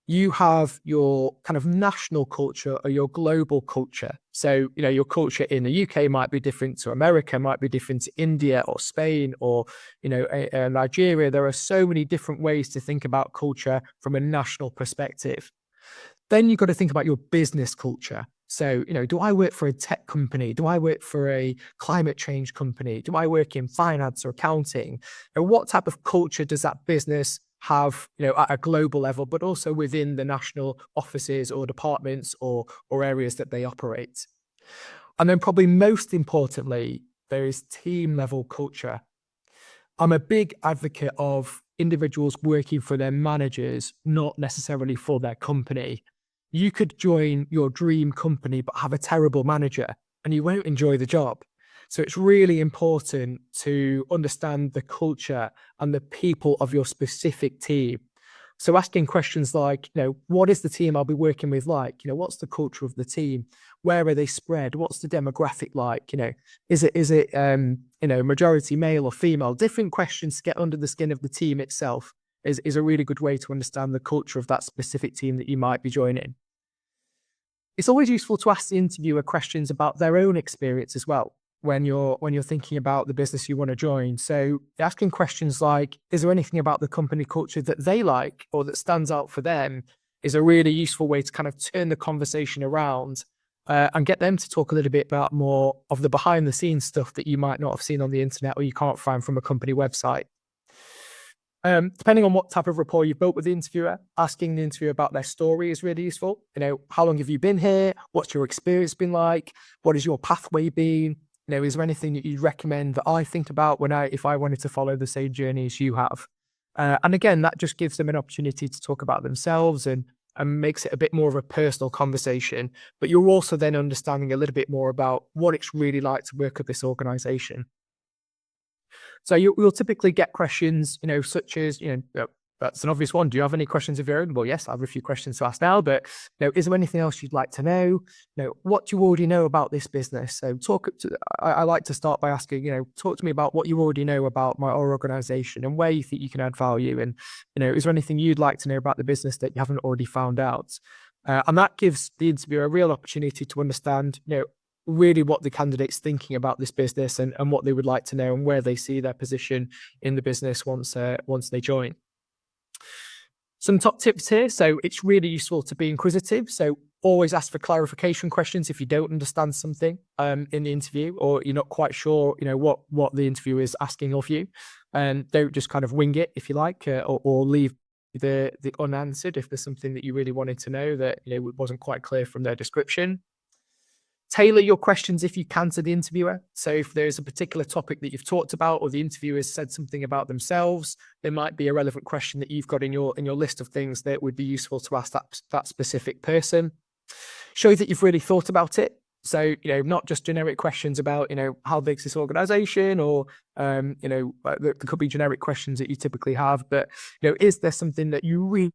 You have your kind of national culture or your global culture. So, your culture in the UK might be different to America, might be different to India or Spain or, Nigeria. There are so many different ways to think about culture from a national perspective. Then you've got to think about your business culture. So, do I work for a tech company? Do I work for a climate change company? Do I work in finance or accounting? And what type of culture does that business have, at a global level, but also within the national offices or departments or areas that they operate? And then probably most importantly, there is team level culture. I'm a big advocate of individuals working for their managers, not necessarily for their company. You could join your dream company, but have a terrible manager and you won't enjoy the job. So it's really important to understand the culture and the people of your specific team. So asking questions like, what is the team I'll be working with like? What's the culture of the team? Where are they spread? What's the demographic like? Is it majority male or female? Different questions to get under the skin of the team itself is a really good way to understand the culture of that specific team that you might be joining. It's always useful to ask the interviewer questions about their own experience as well when you're thinking about the business you want to join. So asking questions like, is there anything about the company culture that they like or that stands out for them is a really useful way to kind of turn the conversation around and get them to talk a little bit about more of the behind the scenes stuff that you might not have seen on the internet or you can't find from a company website. Depending on what type of rapport you've built with the interviewer, asking the interviewer about their story is really useful. How long have you been here? What's your experience been like? What has your pathway been? Is there anything that you'd recommend that I think about if I wanted to follow the same journey as you have? And again, that just gives them an opportunity to talk about themselves and and makes it a bit more of a personal conversation. But you're also then understanding a little bit more about what it's really like to work at this organization. So you'll typically get questions, such as, that's an obvious one. Do you have any questions of your own? Well, yes, I have a few questions to ask now, but is there anything else you'd like to know? What do you already know about this business? So I like to start by asking, talk to me about what you already know about our organization and where you think you can add value. And, is there anything you'd like to know about the business that you haven't already found out? And that gives the interviewer a real opportunity to understand, really what the candidate's thinking about this business and what they would like to know and where they see their position in the business once they join. Some top tips here. So it's really useful to be inquisitive. So always ask for clarification questions if you don't understand something in the interview, or you're not quite sure, what the interviewer is asking of you. And don't just kind of wing it, if you like, or leave the unanswered if there's something that you really wanted to know that wasn't quite clear from their description. Tailor your questions if you can to the interviewer. So if there's a particular topic that you've talked about, or the interviewer has said something about themselves, there might be a relevant question that you've got in your list of things that would be useful to ask that specific person. Show that you've really thought about it. So, not just generic questions about, how big is this organization, or, there could be generic questions that you typically have, but, is there something that you really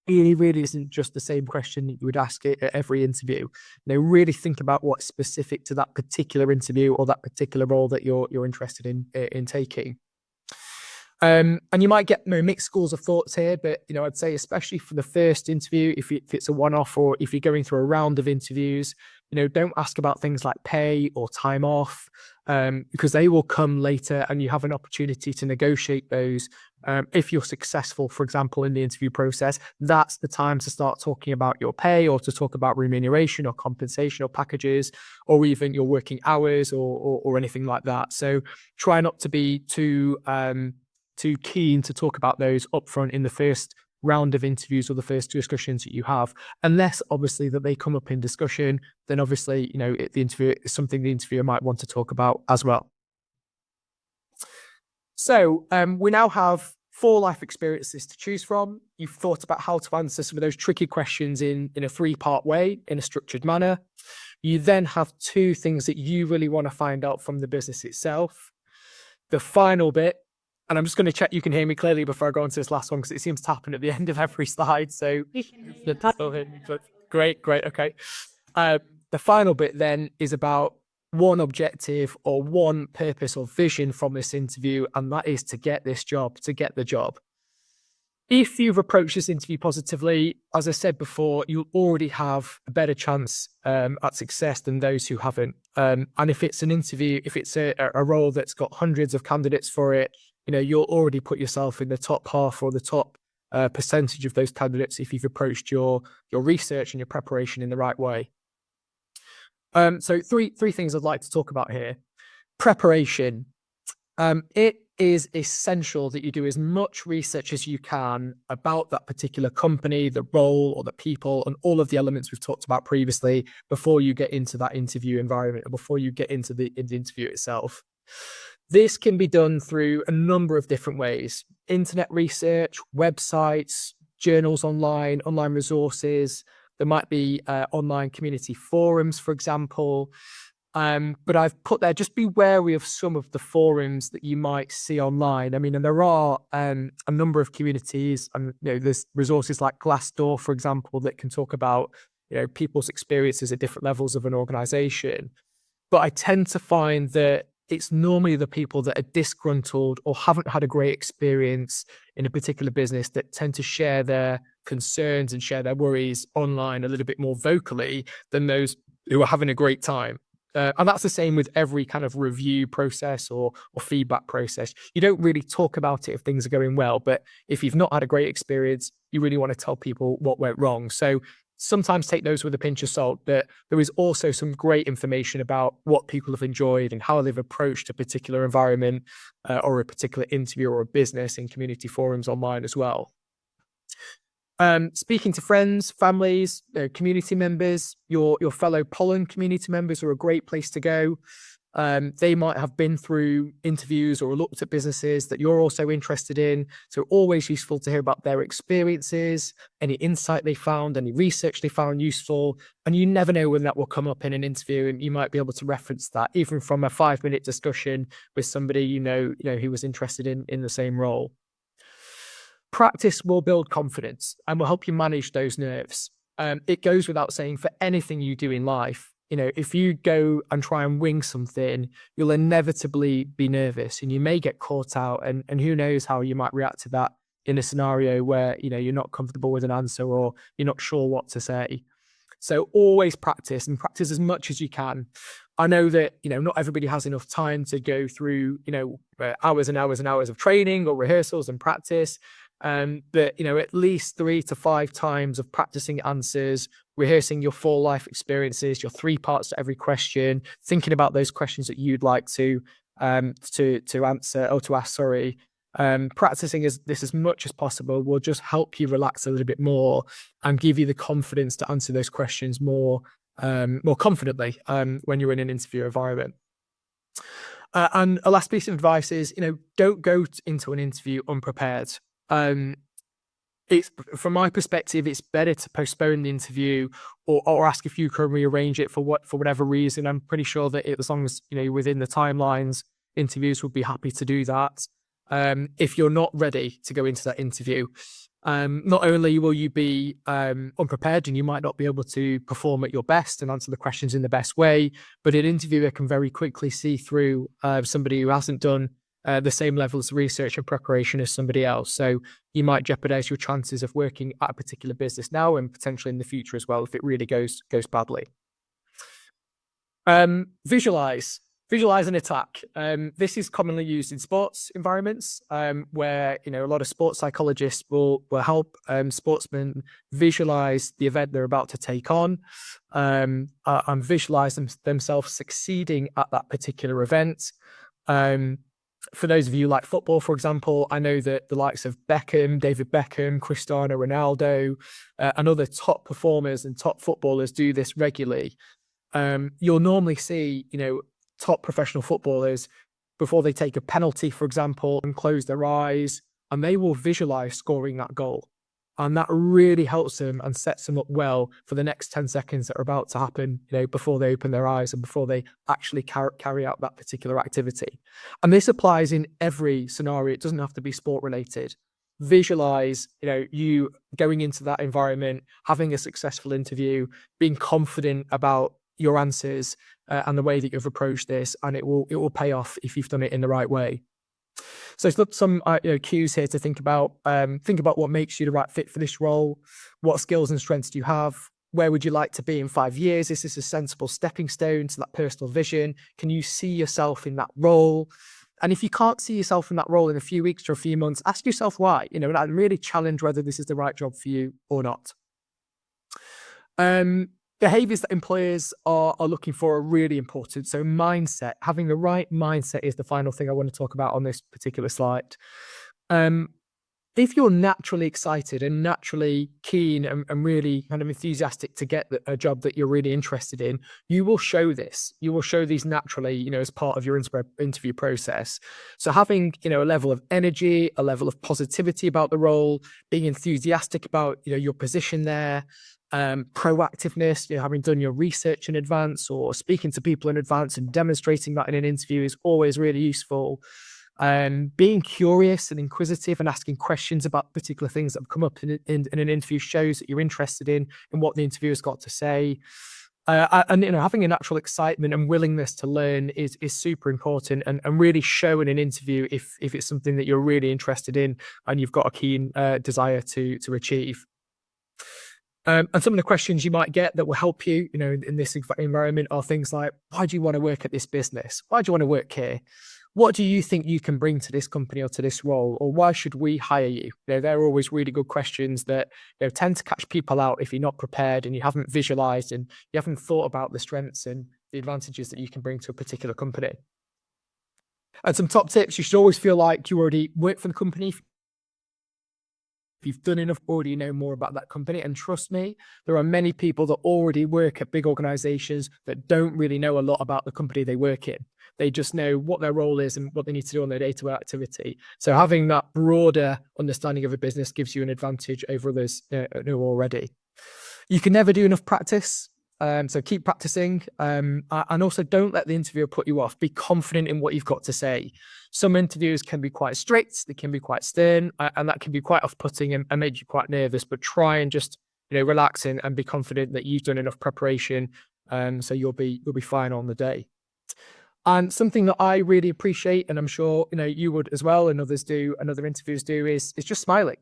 isn't just the same question that you would ask it at every interview? Really think about what's specific to that particular interview or that particular role that you're interested in taking. And you might get mixed schools of thoughts here, but I'd say especially for the first interview, if it's a one-off, or if you're going through a round of interviews, don't ask about things like pay or time off, because they will come later, and you have an opportunity to negotiate those. If you're successful, for example, in the interview process, that's the time to start talking about your pay, or to talk about remuneration or compensation or packages, or even your working hours, or anything like that. So try not to be too keen to talk about those upfront in the first round of interviews or the first discussions that you have, unless obviously that they come up in discussion. Then obviously, the interview is something the interviewer might want to talk about as well. So we now have 4 life experiences to choose from. You've thought about how to answer some of those tricky questions in a 3-part way, in a structured manner. You then have 2 things that you really want to find out from the business itself. The final bit, and I'm just going to check you can hear me clearly before I go on to this last one, because it seems to happen at the end of every slide. So great. Okay. The final bit then is about one objective or one purpose or vision from this interview, and that is to get this job, to get the job. If you've approached this interview positively, as I said before, you'll already have a better chance at success than those who haven't. And if it's an interview, if it's a role that's got hundreds of candidates for it, you'll already put yourself in the top half or the top percentage of those candidates if you've approached your research and your preparation in the right way. So three things I'd like to talk about here. Preparation. It is essential that you do as much research as you can about that particular company, the role, or the people, and all of the elements we've talked about previously before you get into that interview environment, or before you get into the interview itself. This can be done through a number of different ways: internet research, websites, journals online resources. There might be online community forums, for example. But I've put there, just be wary of some of the forums that you might see online. I mean, and there are a number of communities, and there's resources like Glassdoor, for example, that can talk about people's experiences at different levels of an organization. But I tend to find that it's normally the people that are disgruntled or haven't had a great experience in a particular business that tend to share their concerns and share their worries online a little bit more vocally than those who are having a great time. And that's the same with every kind of review process or feedback process. You don't really talk about it if things are going well, but if you've not had a great experience, you really want to tell people what went wrong. So sometimes take those with a pinch of salt, but there is also some great information about what people have enjoyed and how they've approached a particular environment or a particular interview or a business in community forums online as well. Speaking to friends, families, community members, your fellow Pollen community members are a great place to go. They might have been through interviews or looked at businesses that you're also interested in. So always useful to hear about their experiences, any insight they found, any research they found useful. And you never know when that will come up in an interview, and you might be able to reference that even from a 5-minute discussion with somebody who was interested in the same role. Practice will build confidence and will help you manage those nerves. It goes without saying, for anything you do in life, if you go and try and wing something, you'll inevitably be nervous and you may get caught out, and who knows how you might react to that in a scenario where, you're not comfortable with an answer or you're not sure what to say. So always practice, and practice as much as you can. I know that, not everybody has enough time to go through, hours and hours and hours of training or rehearsals and practice. But, at least 3 to 5 times of practicing answers, rehearsing your full life experiences, your 3 parts to every question, thinking about those questions that you'd like to answer or to ask, sorry. Practicing this as much as possible will just help you relax a little bit more and give you the confidence to answer those questions more confidently when you're in an interview environment. And a last piece of advice is, don't go into an interview unprepared. It's, from my perspective, it's better to postpone the interview or ask if you can rearrange it for whatever reason. I'm pretty sure that as long as, within the timelines, interviews would be happy to do that. If you're not ready to go into that interview, not only will you be unprepared and you might not be able to perform at your best and answer the questions in the best way, but an interviewer can very quickly see through somebody who hasn't done the same levels of research and preparation as somebody else. So you might jeopardize your chances of working at a particular business now and potentially in the future as well if it really goes badly. Visualize an attack. This is commonly used in sports environments where a lot of sports psychologists will help sportsmen visualize the event they're about to take on and visualize themselves succeeding at that particular event. For those of you like football, for example, I know that the likes of Beckham, David Beckham, Cristiano Ronaldo, and other top performers and top footballers do this regularly. You'll normally see, top professional footballers, before they take a penalty, for example, and close their eyes, and they will visualize scoring that goal. And that really helps them and sets them up well for the next 10 seconds that are about to happen, before they open their eyes and before they actually carry out that particular activity. And this applies in every scenario. It doesn't have to be sport related. Visualize, you going into that environment, having a successful interview, being confident about your answers and the way that you've approached this, and it will pay off if you've done it in the right way. So it's some cues here to think about. Think about what makes you the right fit for this role. What skills and strengths do you have? Where would you like to be in 5 years? Is this a sensible stepping stone to that personal vision? Can you see yourself in that role? And if you can't see yourself in that role in a few weeks or a few months, ask yourself why, and really challenge whether this is the right job for you or not. Behaviors that employers are looking for are really important. So mindset, having the right mindset is the final thing I want to talk about on this particular slide. If you're naturally excited and naturally keen and really kind of enthusiastic to get a job that you're really interested in, you will show this. You will show these naturally, as part of your interview process. So having, a level of energy, a level of positivity about the role, being enthusiastic about, your position there, proactiveness, having done your research in advance or speaking to people in advance and demonstrating that in an interview is always really useful. Being curious and inquisitive and asking questions about particular things that have come up in an interview shows that you're interested in what the interviewer's got to say. And having a natural excitement and willingness to learn is super important and really show in an interview if it's something that you're really interested in and you've got a keen desire to achieve. And some of the questions you might get that will help you, in this environment are things like, why do you want to work at this business? Why do you want to work here? What do you think you can bring to this company or to this role? Or why should we hire you? They're always really good questions that tend to catch people out if you're not prepared and you haven't visualized and you haven't thought about the strengths and the advantages that you can bring to a particular company. And some top tips, you should always feel like you already work for the company. If you've done enough, already know more about that company. And trust me, there are many people that already work at big organizations that don't really know a lot about the company they work in. They just know what their role is and what they need to do on their day-to-day activity. So having that broader understanding of a business gives you an advantage over others who are already. You can never do enough practice. So keep practicing, and also don't let the interviewer put you off. Be confident in what you've got to say. Some interviews can be quite strict, they can be quite stern, and that can be quite off-putting and make you quite nervous. But try and just relax and be confident that you've done enough preparation, so you'll be fine on the day. And something that I really appreciate, and I'm sure you would as well, and others do, and other interviewers do, is just smiling.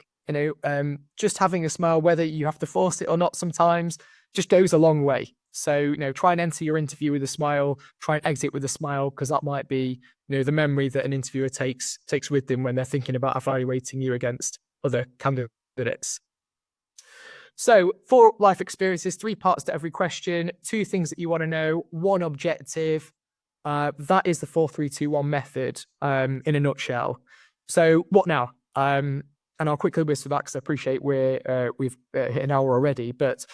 Just having a smile, whether you have to force it or not, sometimes just goes a long way. So try and enter your interview with a smile. Try and exit with a smile, because that might be the memory that an interviewer takes with them when they're thinking about evaluating you against other candidates. So 4 life experiences, 3 parts to every question, 2 things that you want to know, 1 objective. That is the 4-3-2-1 method in a nutshell. So what now? And I'll quickly whiz through that because I appreciate we've hit an hour already. But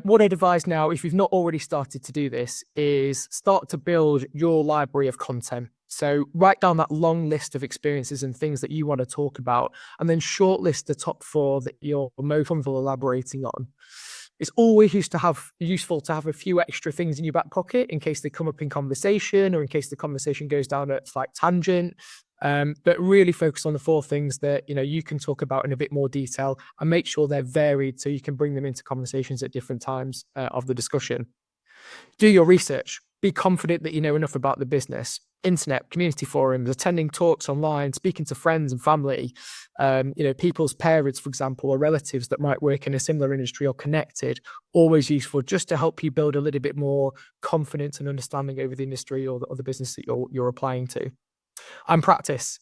what I'd advise now, if you've not already started to do this, is start to build your library of content. So write down that long list of experiences and things that you want to talk about, and then shortlist the top 4 that you're most comfortable elaborating on. It's always useful to have a few extra things in your back pocket in case they come up in conversation, or in case the conversation goes down a slight tangent. But really focus on the 4 things that you can talk about in a bit more detail, and make sure they're varied so you can bring them into conversations at different times of the discussion. Do your research. Be confident that you know enough about the business. Internet, community forums, attending talks online, speaking to friends and family, people's parents, for example, or relatives that might work in a similar industry or connected. Always useful, just to help you build a little bit more confidence and understanding over the industry or the business that you're applying to. And practice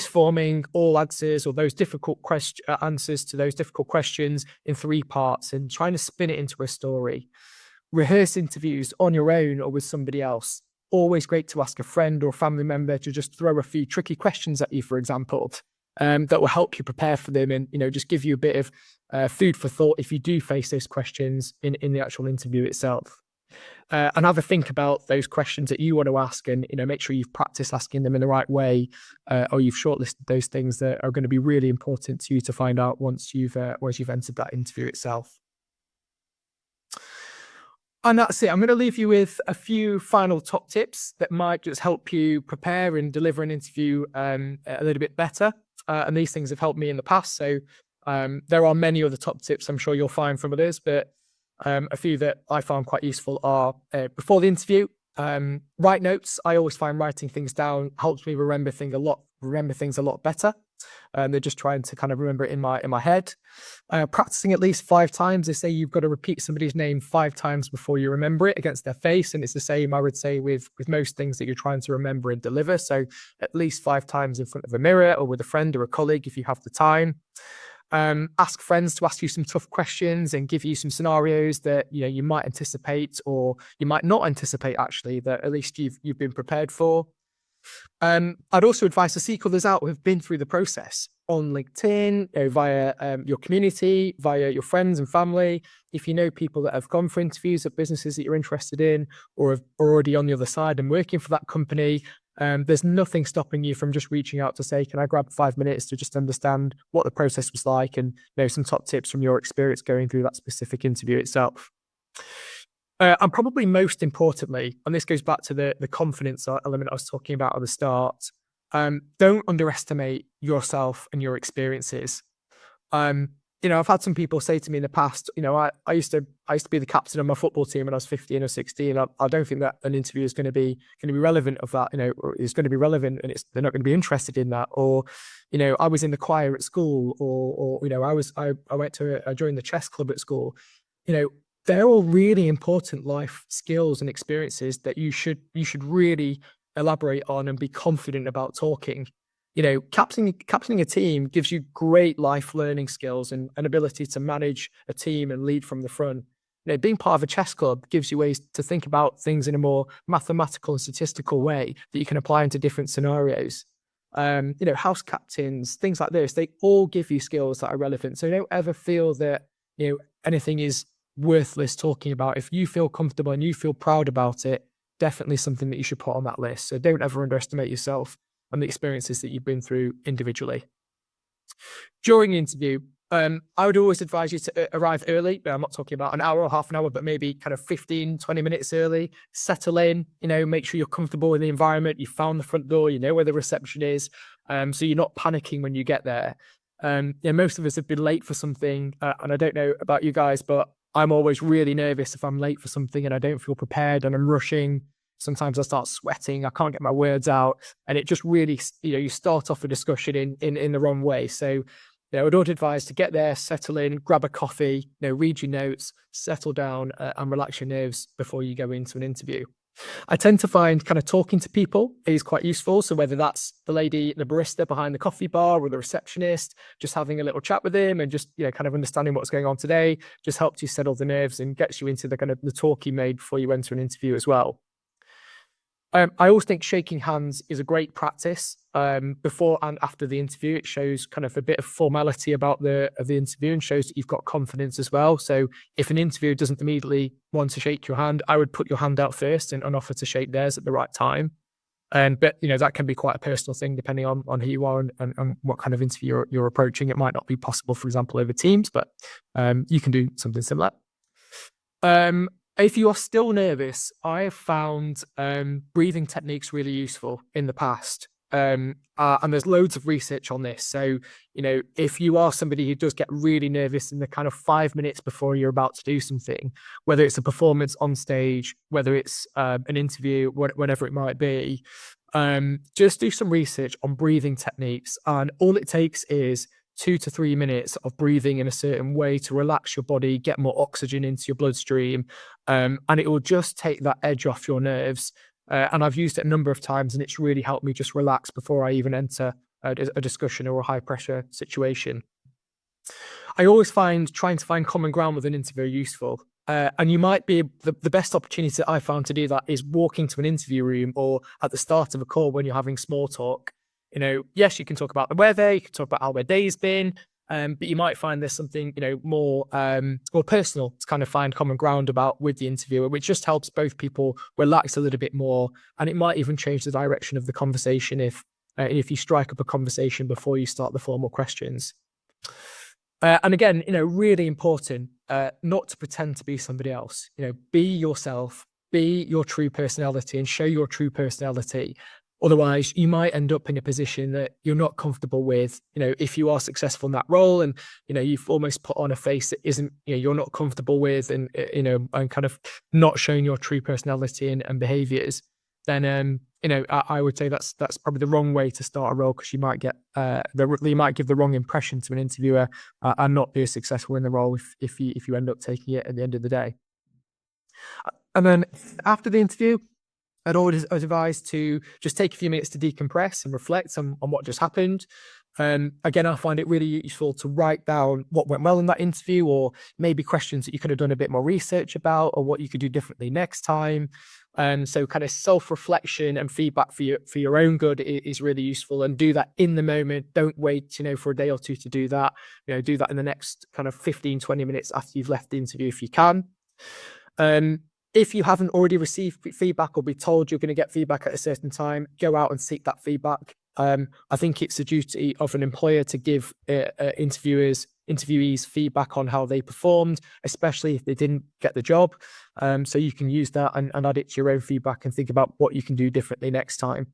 forming all answers, or those difficult answers to those difficult questions, in 3 parts, and trying to spin it into a story. Rehearse interviews on your own or with somebody else. Always great to ask a friend or family member to just throw a few tricky questions at you, for example, that will help you prepare for them, and just give you a bit of food for thought if you do face those questions in the actual interview itself. And have a think about those questions that you want to ask, and make sure you've practiced asking them in the right way, or you've shortlisted those things that are going to be really important to you to find out once you've entered that interview itself. And that's it. I'm going to leave you with a few final top tips that might just help you prepare and deliver an interview a little bit better. And these things have helped me in the past. So there are many other top tips I'm sure you'll find from others, but a few that I found quite useful are before the interview, write notes. I always find writing things down helps me remember things a lot better. They're just trying to kind of remember it in my head. Practicing at least 5 times. They say you've got to repeat somebody's name 5 times before you remember it against their face, and it's the same, I would say, with most things that you're trying to remember and deliver. So at least 5 times in front of a mirror or with a friend or a colleague if you have the time. Ask friends to ask you some tough questions and give you some scenarios that you might anticipate, or you might not anticipate, actually, that at least you've been prepared for. I'd also advise to seek others out who have been through the process on LinkedIn, via your community, via your friends and family. If you know people that have gone for interviews at businesses that you're interested in, or are already on the other side and working for that company, there's nothing stopping you from just reaching out to say, can I grab 5 minutes to just understand what the process was like, and some top tips from your experience going through that specific interview itself. And probably most importantly, and this goes back to the confidence element I was talking about at the start, don't underestimate yourself and your experiences. I've had some people say to me in the past, I used to be the captain of my football team when I was 15 or 16. I don't think that an interview is going to be relevant of that, or is going to be relevant, and they're not going to be interested in that. Or, I was in the choir at school, or I joined the chess club at school. They're all really important life skills and experiences that you should really elaborate on and be confident about talking. Captaining a team gives you great life learning skills and an ability to manage a team and lead from the front. Being part of a chess club gives you ways to think about things in a more mathematical and statistical way that you can apply into different scenarios. House captains, things like this, they all give you skills that are relevant. So don't ever feel that, anything is worthless talking about. If you feel comfortable and you feel proud about it, definitely something that you should put on that list. So don't ever underestimate yourself and the experiences that you've been through individually. During the interview, I would always advise you to arrive early. I'm not talking about an hour or half an hour, but maybe kind of 15, 20 minutes early. Settle in, make sure you're comfortable in the environment. You found the front door, you know where the reception is. So you're not panicking when you get there. Most of us have been late for something, and I don't know about you guys, but I'm always really nervous if I'm late for something and I don't feel prepared and I'm rushing. Sometimes I start sweating, I can't get my words out, and it just really, you start off a discussion in the wrong way. So, I would advise to get there, settle in, grab a coffee, read your notes, settle down, and relax your nerves before you go into an interview. I tend to find kind of talking to people is quite useful. So whether that's the barista behind the coffee bar or the receptionist, just having a little chat with him and just, kind of understanding what's going on today just helps you settle the nerves and gets you into the kind of the talking mode before you enter an interview as well. I always think shaking hands is a great practice before and after the interview. It shows kind of a bit of formality about the interview and shows that you've got confidence as well. So if an interviewer doesn't immediately want to shake your hand, I would put your hand out first and offer to shake theirs at the right time. But that can be quite a personal thing depending on who you are and what kind of interview you're approaching. It might not be possible, for example, over Teams, but you can do something similar. If you are still nervous, I have found breathing techniques really useful in the past. And there's loads of research on this. So, if you are somebody who does get really nervous in the kind of 5 minutes before you're about to do something, whether it's a performance on stage, whether it's an interview, whatever it might be, just do some research on breathing techniques. And all it takes is 2 to 3 minutes of breathing in a certain way to relax your body, get more oxygen into your bloodstream, and it will just take that edge off your nerves. And I've used it a number of times, and it's really helped me just relax before I even enter a discussion or a high pressure situation. I always find trying to find common ground with an interviewer useful. And you might be the best opportunity that I found to do that is walking to an interview room or at the start of a call when you're having small talk. Yes, you can talk about the weather, you can talk about how their day's been, but you might find there's something, more personal to kind of find common ground about with the interviewer, which just helps both people relax a little bit more. And it might even change the direction of the conversation if you strike up a conversation before you start the formal questions. And again, really important, not to pretend to be somebody else. Be yourself, be your true personality and show your true personality. Otherwise, you might end up in a position that you're not comfortable with, if you are successful in that role and, you've almost put on a face that isn't, you're not comfortable with and, and kind of not showing your true personality and behaviors, then, I would say that's probably the wrong way to start a role because you might get, you might give the wrong impression to an interviewer and not be as successful in the role if you end up taking it at the end of the day. And then after the interview, I'd always advise to just take a few minutes to decompress and reflect on what just happened. Again, I find it really useful to write down what went well in that interview or maybe questions that you could have done a bit more research about or what you could do differently next time. So kind of self-reflection and feedback for your own good is really useful, and do that in the moment. Don't wait, for a day or two to do that. Do that in the next kind of 15, 20 minutes after you've left the interview if you can. If you haven't already received feedback or be told you're going to get feedback at a certain time, go out and seek that feedback. I think it's a duty of an employer to give interviewees feedback on how they performed, especially if they didn't get the job. So you can use that and add it to your own feedback and think about what you can do differently next time.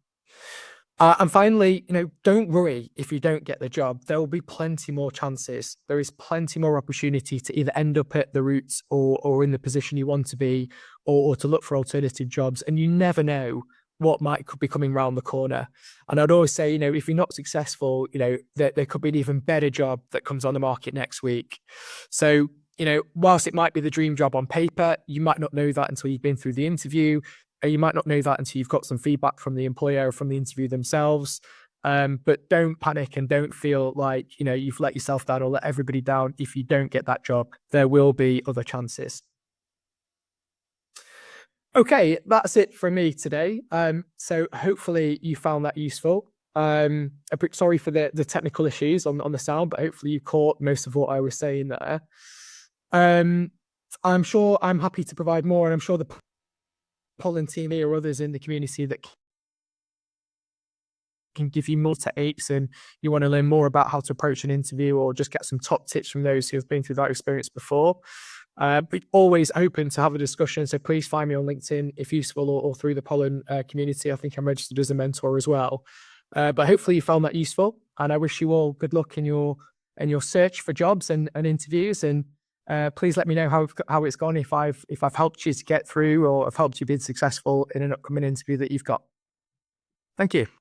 And finally, don't worry if you don't get the job. There will be plenty more chances. There is plenty more opportunity to either end up at the Roots or in the position you want to be, or to look for alternative jobs. And you never know what could be coming around the corner. And I'd always say, if you're not successful, there could be an even better job that comes on the market next week. So, whilst it might be the dream job on paper, you might not know that until you've been through the interview. You might not know that until you've got some feedback from the employer or from the interview themselves. But don't panic and don't feel like, you've let yourself down or let everybody down. If you don't get that job, there will be other chances. Okay, that's it from me today. So hopefully you found that useful. A bit sorry for the technical issues on the sound, but hopefully you caught most of what I was saying there. I'm sure I'm happy to provide more, and I'm sure the Pollen team or others in the community that can give you more techniques, and you want to learn more about how to approach an interview, or just get some top tips from those who have been through that experience before. But always open to have a discussion. So please find me on LinkedIn if useful, or through the Pollen community. I think I'm registered as a mentor as well. But hopefully you found that useful, and I wish you all good luck in your search for jobs and interviews. And please let me know how it's gone, if I've helped you to get through, or have helped you be successful in an upcoming interview that you've got. Thank you.